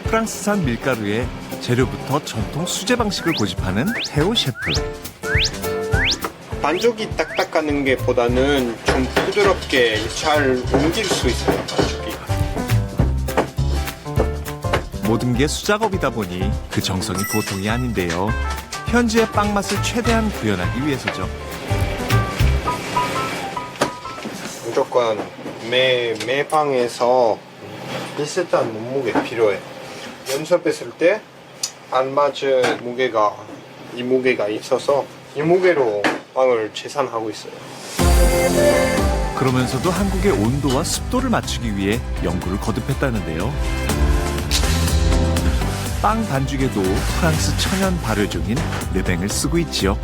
프랑스산 밀가루에 재료부터 전통 수제 방식을 고집하는 테오 셰프. 반죽이 딱딱하는 게 보다는 좀 부드럽게 잘 옮길 수 있어요, 반죽이. 모든 게 수작업이다 보니 그 정성이 보통이 아닌데요. 현지의 빵 맛을 최대한 구현하기 위해서죠. 무조건 매 방에서 비슷한 몸무게 필요해. 연습했을 때 알맞은 무게가 이 무게가 있어서 이 무게로 빵을 계산하고 있어요. 그러면서도 한국의 온도와 습도를 맞추기 위해 연구를 거듭했다는데요. 빵 반죽에도 프랑스 천연 발효종인 르뱅을 쓰고 있지요.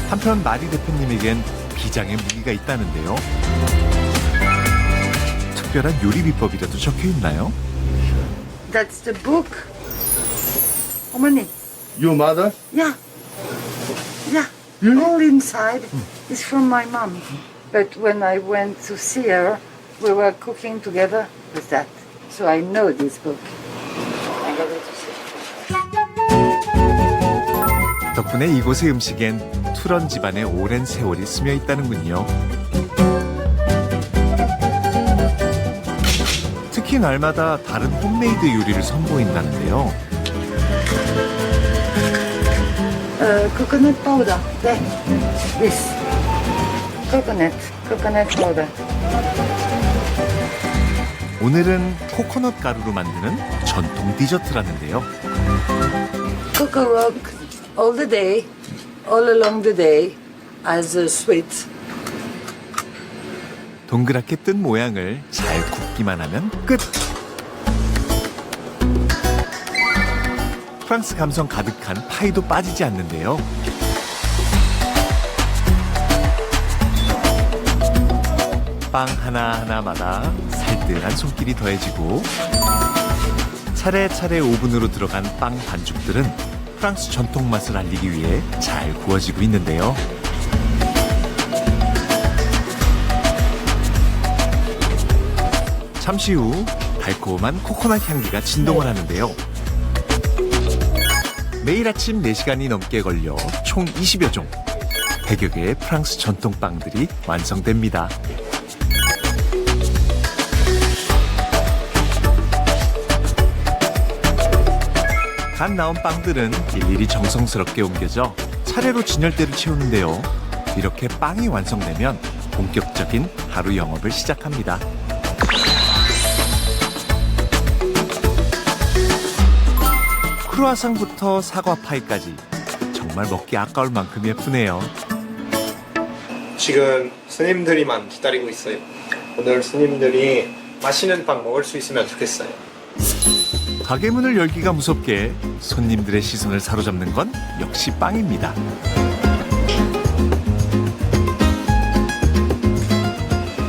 한편 마리 대표님에겐 비장의 무기가 있다는데요. 특별한 요리 비법이라도 적혀 있나요? That's the book. 어머니. Your mother? Yeah. Yeah. All inside is from my mom. But when I went to see her, we were cooking together with that. So I know this book. I got it to see. 덕분에 이곳의 음식엔 투런 집안의 오랜 세월이 스며 있다는군요. 특히 날마다 다른 홈메이드 요리를 선보인다는데요. Coconut powder. There. This. Coconut powder. 오늘은 코코넛 가루로 만드는 전통 디저트라는데요. Coco rock all the day, all along the day, as a sweet. 동그랗게 뜬 모양을 잘 굽기만 하면 끝! 프랑스 감성 가득한 파이도 빠지지 않는데요. 빵 하나하나마다 살뜰한 손길이 더해지고 차례차례 오븐으로 들어간 빵 반죽들은 프랑스 전통 맛을 알리기 위해 잘 구워지고 있는데요. 잠시 후 달콤한 코코넛 향기가 진동을 하는데요. 매일 아침 4시간이 넘게 걸려 총 20여 종, 100여 개의 프랑스 전통 빵들이 완성됩니다. 갓 나온 빵들은 일일이 정성스럽게 옮겨져 차례로 진열대를 채우는데요. 이렇게 빵이 완성되면 본격적인 하루 영업을 시작합니다. 크루아상부터 사과 파이까지 정말 먹기 아까울 만큼 예쁘네요. 지금 스님들이만 기다리고 있어요. 오늘 스님들이 맛있는 빵 먹을 수 있으면 좋겠어요. 가게 문을 열기가 무섭게 손님들의 시선을 사로잡는 건 역시 빵입니다.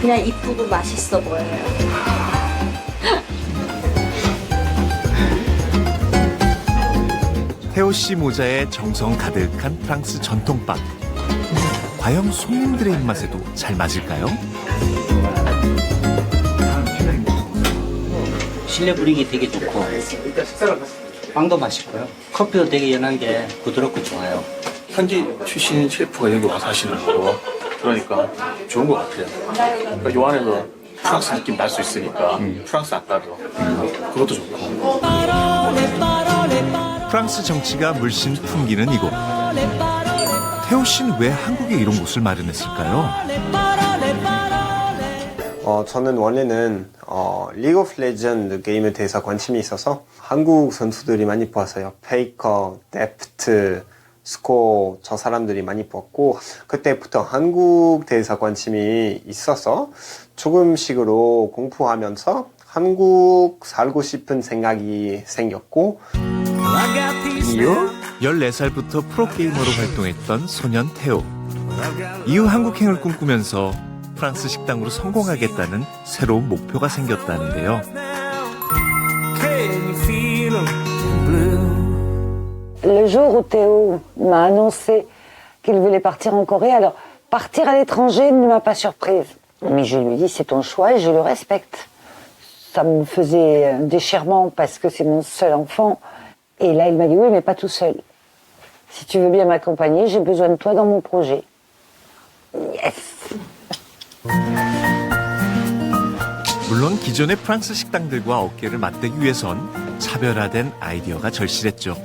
그냥 이쁘고 맛있어 보여요. 테오 씨 모자에 정성 가득한 프랑스 전통빵. 과연 손님들의 입맛에도 잘 맞을까요? 실내 분위기 되게 좋고 빵도 맛있고요. 커피도 되게 연한 게 부드럽고 좋아요. 현지 출신 셰프가 여기 와서 하시는 거 그러니까 좋은 것 같아요. 그러니까 요 안에서 프랑스 느낌 날 수 있으니까 프랑스 아까도 그것도 좋고. 프랑스 정치가 물씬 풍기는 이곳. 테오 씨는 왜 한국에 이런 곳을 마련했을까요? 저는 원래는 리그 오브 레전드 게임에 대해서 관심이 있어서 한국 선수들이 많이 보았어요. 페이커, 데프트, 스코 저 사람들이 많이 보았고 그때부터 한국 대해서 관심이 있어서 조금씩으로 공부하면서 한국 살고 싶은 생각이 생겼고 이후 14살부터 프로게이머로 활동했던 소년 테오. 이후 한국행을 꿈꾸면서 프랑스 식당으로 성공하겠다는 새로운 목표가 생겼다는데요. Le jour où Théo m'a annoncé qu'il voulait partir en Corée, alors Partir à l'étranger ne m'a pas surprise. Mais je lui dis, c'est ton choix et je le respecte. Ça me faisait un déchirement parce que c'est mon seul enfant. Et là, il m'a dit, oui, mais pas tout seul. Si tu veux bien m'accompagner, j'ai besoin de toi dans mon projet. Yes! 물론 기존의 프랑스 식당들과 어깨를 맞대기 위해선 차별화된 아이디어가 절실했죠.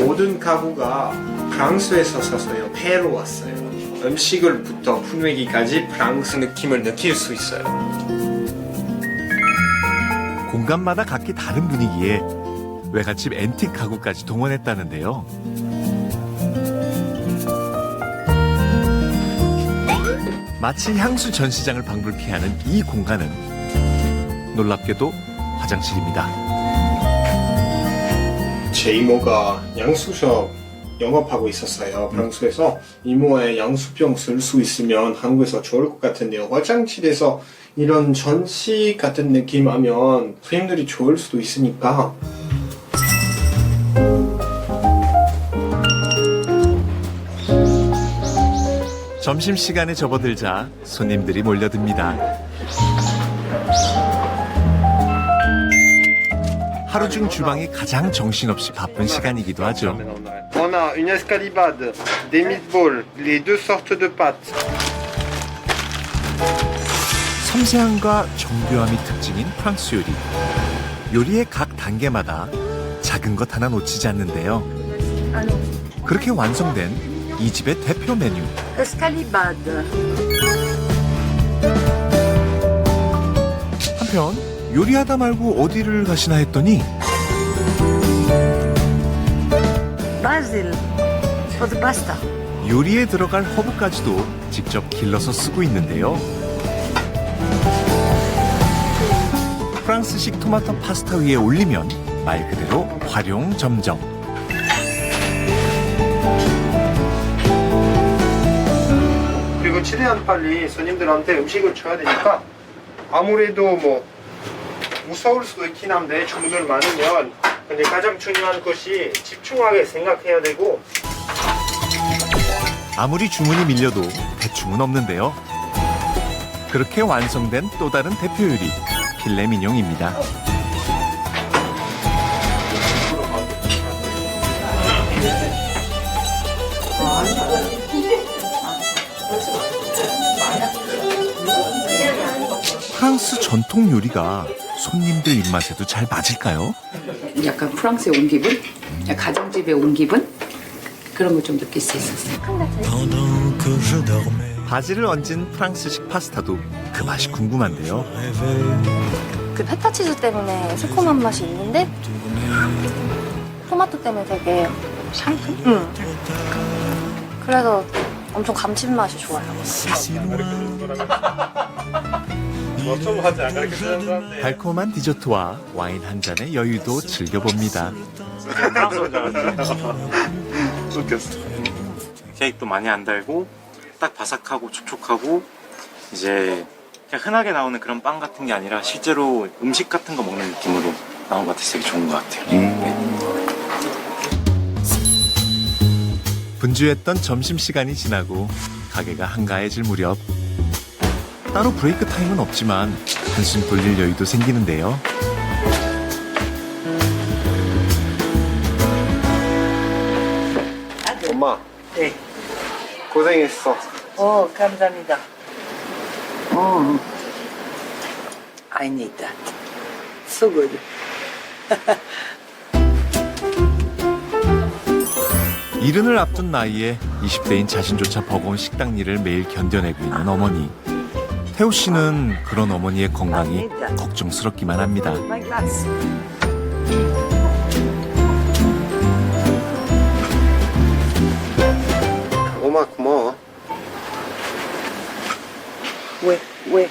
모든 가구가 프랑스에서 사서요. 해로 왔어요. 음식을부터 분위기까지 프랑스 느낌을 느낄 수 있어요. 공간마다 각기 다른 분위기에 외갓집 앤틱 가구까지 동원했다는데요. 마치 향수 전시장을 방불케 하는 이 공간은 놀랍게도 화장실입니다. 제 이모가 양수숍 영업하고 있었어요. 프랑스에서 이모의 양수병 쓸 수 있으면 한국에서 좋을 것 같은데요. 화장실에서 이런 전시 같은 느낌 하면 손님들이 좋을 수도 있으니까. 점심시간에 접어들자 손님들이 몰려듭니다. 하루 중 주방이 가장 정신없이 바쁜 시간이기도 하죠. On a une escalibade, des meatballs, les deux sortes de pâtes. 섬세함과 정교함이 특징인 프랑스 요리. 요리의 각 단계마다 작은 것 하나 놓치지 않는데요. 그렇게 완성된 이 집의 대표 메뉴. Escalibade. 한편 요리하다 말고 어디를 가시나 했더니 Basil. For the pasta. 요리에 들어갈 허브까지도 직접 길러서 쓰고 있는데요. 프랑스식 토마토 파스타 위에 올리면 말 그대로 활용 점정. 그리고 최대한 빨리 손님들한테 음식을 줘야 되니까 아무래도 뭐 무서울 수도 있긴 한데 주문을 많으면 근데 가장 중요한 것이 집중하게 생각해야 되고 아무리 주문이 밀려도 대충은 없는데요. 그렇게 완성된 또 다른 대표 요리 필레 미뇽입니다. 프랑스 전통 요리가 손님들 입맛에도 잘 맞을까요? 약간 프랑스에 온 기분? 가정집에 온 기분? 그런 걸 좀 느낄 수 있었어요. 바질을 얹은 프랑스식 파스타도 그 맛이 궁금한데요. 그 페타 치즈 때문에 새콤한 맛이 있는데 토마토 때문에 되게 상큼? 응. 그래서 엄청 감칠맛이 좋아요. 달콤한 디저트와 와인 한 잔의 여유도 즐겨봅니다. 케이크도 많이 안 달고 딱 바삭하고 촉촉하고 이제 그냥 흔하게 나오는 그런 빵 같은 게 아니라 실제로 음식 같은 거 먹는 느낌으로 나온 것 같아서 되게 좋은 것 같아요. 분주했던 점심시간이 지나고 가게가 한가해질 무렵 따로 브레이크 타임은 없지만 한숨 돌릴 여유도 생기는데요. 엄마 네. 고생했어. 감사합니다. I need that. So good. 이른을 앞둔 나이에 20대인 자신조차 버거운 식당 일을 매일 견뎌내고 있는 어머니. 태호 씨는 그런 어머니의 건강이 걱정스럽기만 합니다. My glass. 엄마 고마워. 왜?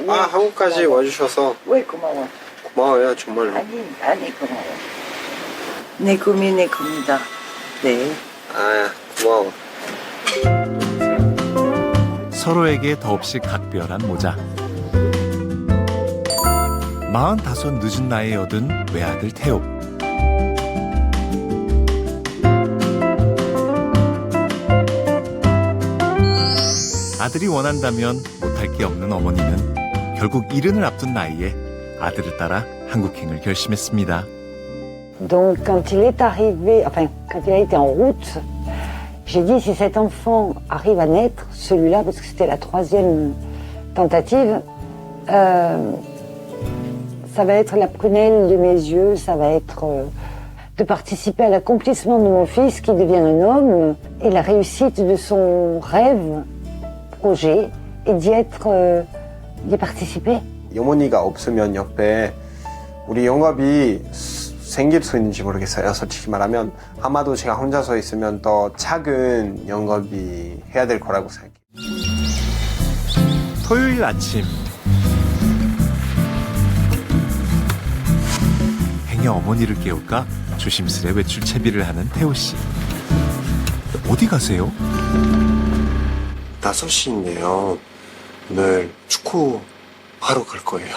아 한국까지 와주셔서 왜 고마워? 고마워요 정말로. 아니 고마워. 내 꿈이 내 꿈이다. 네. 아 고마워. 서로에게 더없이 각별한 모자. 45 늦은 나이에 얻은 외아들 태호. 아들이 원한다면 못할 게 없는 어머니는 결국 70을 앞둔 나이에 아들을 따라 한국행을 결심했습니다. Donc quand il est arrivé, enfin quand il a été en route, j'ai dit si cet enfant arrive à naître, celui-là, parce que c'était la 3e tentative, ça va être la prunelle de mes yeux, ça va être de participer à l'accomplissement de mon fils qui devient un homme et la réussite de son rêve, projet, et d'y participer. 어머니가 없으면 옆에 우리 영업이 생길 수 있는지 모르겠어요. 솔직히 말하면 아마도 제가 혼자서 있으면 더 작은 영업이 해야 될 거라고 생각해요. 토요일 아침 행여 어머니를 깨울까 조심스레 외출 채비를 하는 태호 씨. 어디 가세요? 5시인데요. 오늘 축구 하러 갈 거예요.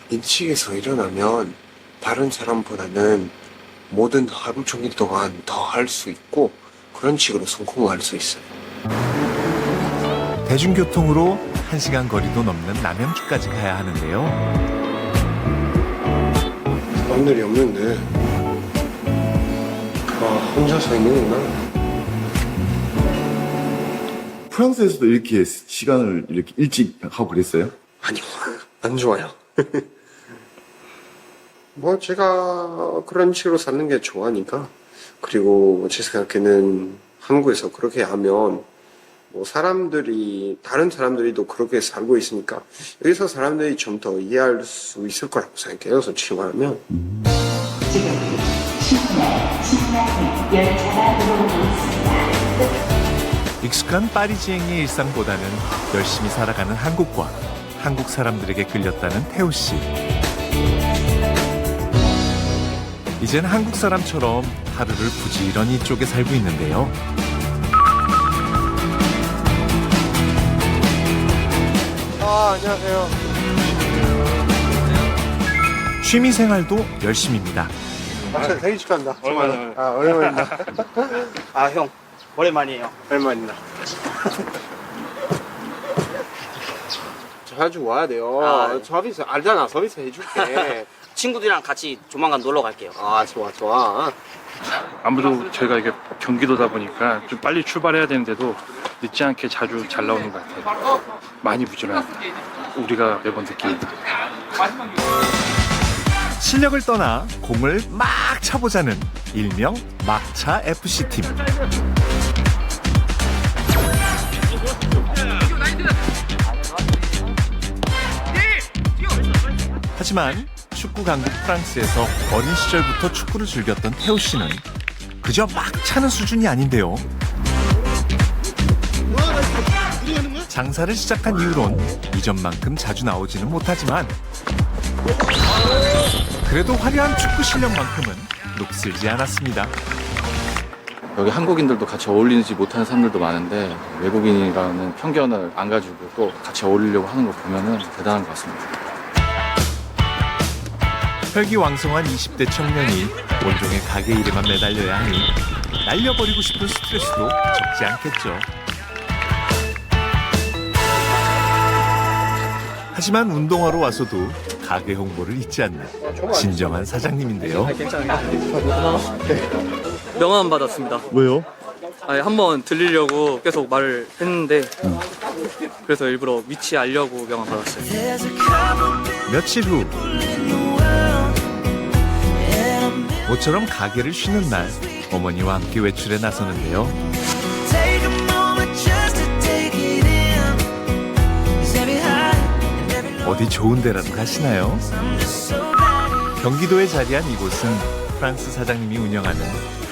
일찍에서 일어나면 다른 사람보다는 모든 하루 종일 동안 더 할 수 있고 그런 식으로 성공할 수 있어요. 대중교통으로 1시간 거리도 넘는 남양주까지 가야 하는데요. 사람들이 없는데 혼자서 있는구나. 프랑스에서도 이렇게 시간을 이렇게 일찍 하고 그랬어요? 아니요, 안 좋아요. 뭐 제가 그런 식으로 사는 게 좋아하니까. 그리고 제 생각에는 한국에서 그렇게 하면 뭐 다른 사람들이도 그렇게 살고 있으니까 여기서 사람들이 좀 더 이해할 수 있을 거라고 생각해요. 솔직히 말하면. 익숙한 파리지앵의 일상보다는 열심히 살아가는 한국과 한국 사람들에게 끌렸다는 태호 씨. 이젠 한국 사람처럼 하루를 부지런히 쪼개 살고 있는데요. 안녕하세요. 취미 생활도 열심입니다. 생일 축하한다. 오랜만이다. 형, 오랜만이에요. 오랜만이다. 자주 와야 돼요. 서비스 알잖아. 서비스 해줄게. 친구들이랑 같이 조만간 놀러 갈게요. 좋아. 아무래도 저희가 이게 경기도다 보니까 좀 빨리 출발해야 되는데도 늦지 않게 자주 잘 나오는 것 같아요. 많이 부지런해요. 우리가 매번 느끼니까. 실력을 떠나 공을 막 차보자는 일명 막차 FC팀. 하지만 축구 강국 프랑스에서 어린 시절부터 축구를 즐겼던 태호 씨는 그저 막 차는 수준이 아닌데요. 장사를 시작한 이후론 이전만큼 자주 나오지는 못하지만 그래도 화려한 축구 실력만큼은 녹슬지 않았습니다. 여기 한국인들도 같이 어울리지 못하는 사람들도 많은데 외국인이라는 편견을 안 가지고 또 같이 어울리려고 하는 거 보면은 대단한 것 같습니다. 혈기왕성한 20대 청년이 온종일 가게 일에만 매달려야 하니 날려버리고 싶은 스트레스도 적지 않겠죠. 하지만 운동하러 와서도 가게 홍보를 잊지 않는 진정한 사장님인데요. 명함 받았습니다. 왜요? 한번 들리려고 계속 말을 했는데 그래서 일부러 위치 알려고 명함 받았어요. 며칠 후 모처럼 가게를 쉬는 날 어머니와 함께 외출에 나서는데요. 어디 좋은 데라도 가시나요? 경기도에 자리한 이곳은 프랑스 사장님이 운영하는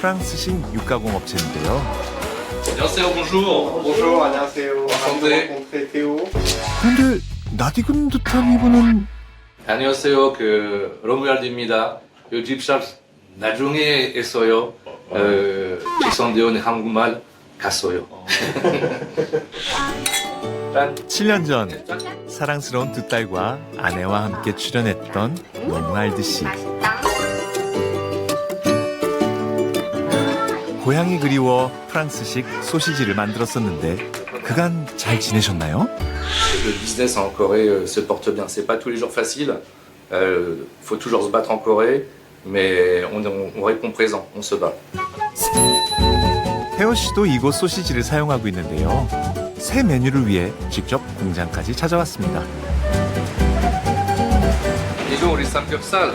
프랑스식 육가공 업체인데요. 안녕하세요, bonjour. bonjour, 안녕하세요. 그런데 낯익은 듯한 이분은 안녕하세요, 로무알드입니다. 이 집샵 나중에 했어요. 직선대원 한국말 갔어요. 7년 전 사랑스러운 두 딸과 아내와 함께 출연했던 로무알드 씨. 고향이 그리워 프랑스식 소시지를 만들었었는데 그간 잘 지내셨나요? Le business en Corée se porte bien. C'est pas tous les jours facile. Faut toujours se battre en Corée, mais on répond présent, on se bat. 태호 씨도 이곳 소시지를 사용하고 있는데요. 새 메뉴를 위해 직접 공장까지 찾아왔습니다. 이거 우리 삼겹살,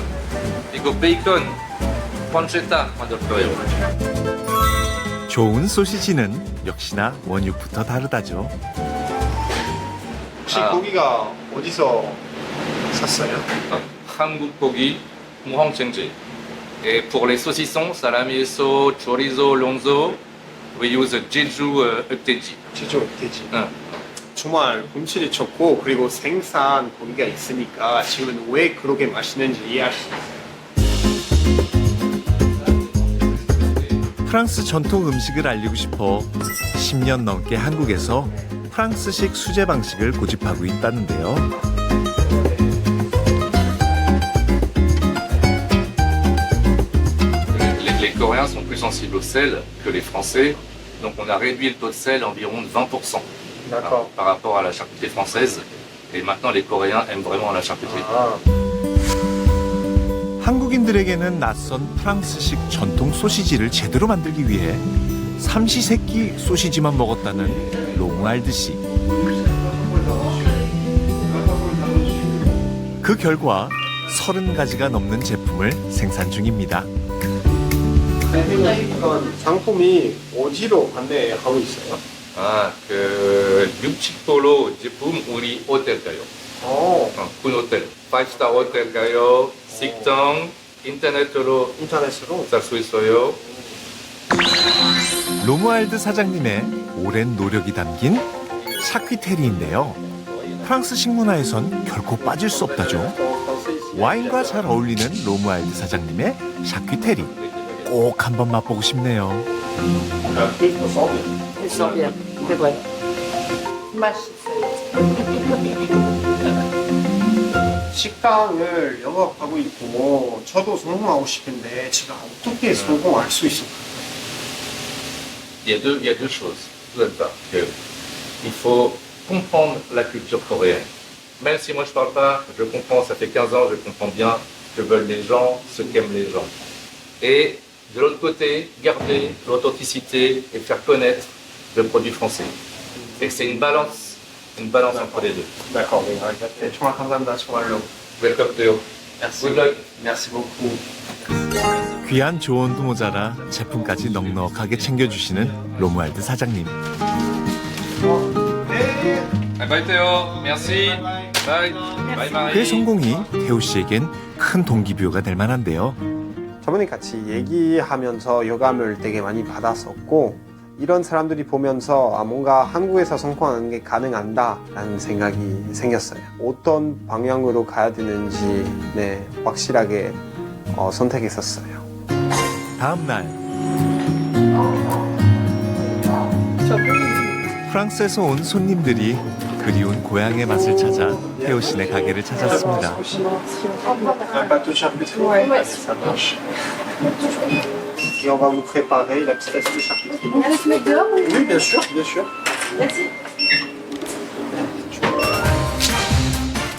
이거 베이컨, pancetta 만들 거예요. 좋은 소시지는 역시나 원육부터 다르다죠. 혹시 고기가 어디서 샀어요? 한국 고기, 무항쟁제. Et pour les saucissons, salamiso, chorizo, lonzo, we use Jeju 흑돼지. 제주 흑돼지. 정말 품질이 좋고 그리고 생산 고기가 있으니까 지금은 왜 그렇게 맛있는지 이해할 수 있어요. 프랑스 전통 음식을 알리고 싶어 10년 넘게 한국에서 프랑스식 수제 방식을 고집하고 있다는데요. Les Coréens sont plus sensibles au sel que les Français, donc on a réduit le taux de sel environ de 20% par rapport à la charcuterie française. Et maintenant, les Coréens aiment vraiment la charcuterie. 한국인들에게는 낯선 프랑스식 전통 소시지를 제대로 만들기 위해 삼시세끼 소시지만 먹었다는 로무알드 씨. 그 결과 30가지가 넘는 제품을 생산 중입니다. 상품이 어디로 판매하고 있어요? 그 육식도로 제품 우리 호텔 가요. 군 호텔, 5스타 호텔 가요. 식당, 인터넷으로 살 수 있어요. 로무알드 사장님의 오랜 노력이 담긴 샤퀴테리인데요. 프랑스 식문화에선 결코 빠질 수 없다죠. 와인과 잘 어울리는 로무알드 사장님의 샤퀴테리. 꼭 한번 맛보고 싶네요. 식당을 영업하고 있고 저도 성공하고 싶은데 제가 어떻게 성공할 수 있을까요? Il y a deux choses. Tout d'abord, il faut comprendre la culture coréenne. Même si moi je parle pas, je comprends, ça fait 15 ans, je comprends bien que veulent les gens, ce qu'aiment les gens. Et de l'autre côté, garder l'authenticité et faire connaître le produit français. Et c'est une balance entre les deux. D'accord, 정말 감사합니다. 정말로. Welcome to you. Merci. Good luck. Merci beaucoup. 귀한 조언도 모자라 제품까지 넉넉하게 챙겨주시는 로무알드 사장님. Bye Théo. Merci. Bye. Bye Marie. 그의 성공이 태호 씨에겐 큰 동기부여가 될 만한데요. 저번에 같이 얘기하면서 여감을 되게 많이 받았었고 이런 사람들이 보면서 뭔가 한국에서 성공하는 게 가능하다라는 생각이 생겼어요. 어떤 방향으로 가야 되는지 확실하게 선택했었어요. 다음 날 프랑스에서 온 손님들이 그리운 고향의 맛을 찾아 태호 씨네 가게를 찾았습니다. Et on va vous préparer la petite assiette de charcuterie. Avec le dehors? Oui, bien sûr, bien sûr. Merci.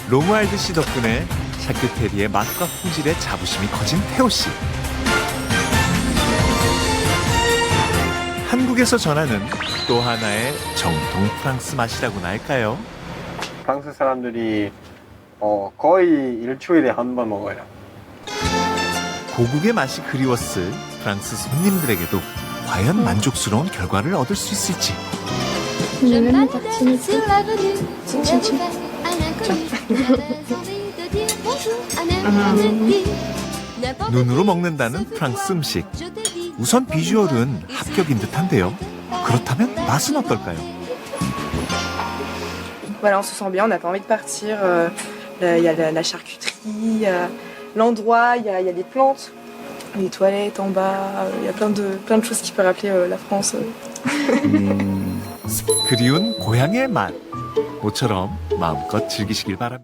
로무알드 씨 덕분에 샤큐테리의 맛과 품질에 자부심이 커진 태호 씨. 한국에서 전하는 또 하나의 정통 프랑스 맛이라고나 할까요? 프랑스 사람들이 거의 일주일에 한 번 먹어요. 고국의 맛이 그리웠을 프랑스 손님들에게도 과연 만족스러운 결과를 얻을 수 있을지. 눈으로 먹는다는 프랑스 음식. 우선 비주얼은 합격인 듯한데요. 그렇다면 맛은 어떨까요? Voilà, on se sent bien, on n'a pas envie de partir. Il y a la charcuterie, l'endroit, il y a des plantes, les toilettes en bas, il y a plein de choses qui peuvent rappeler la France. 그리운 고향의 맛. 모처럼 마음껏 즐기시길 바랍니다.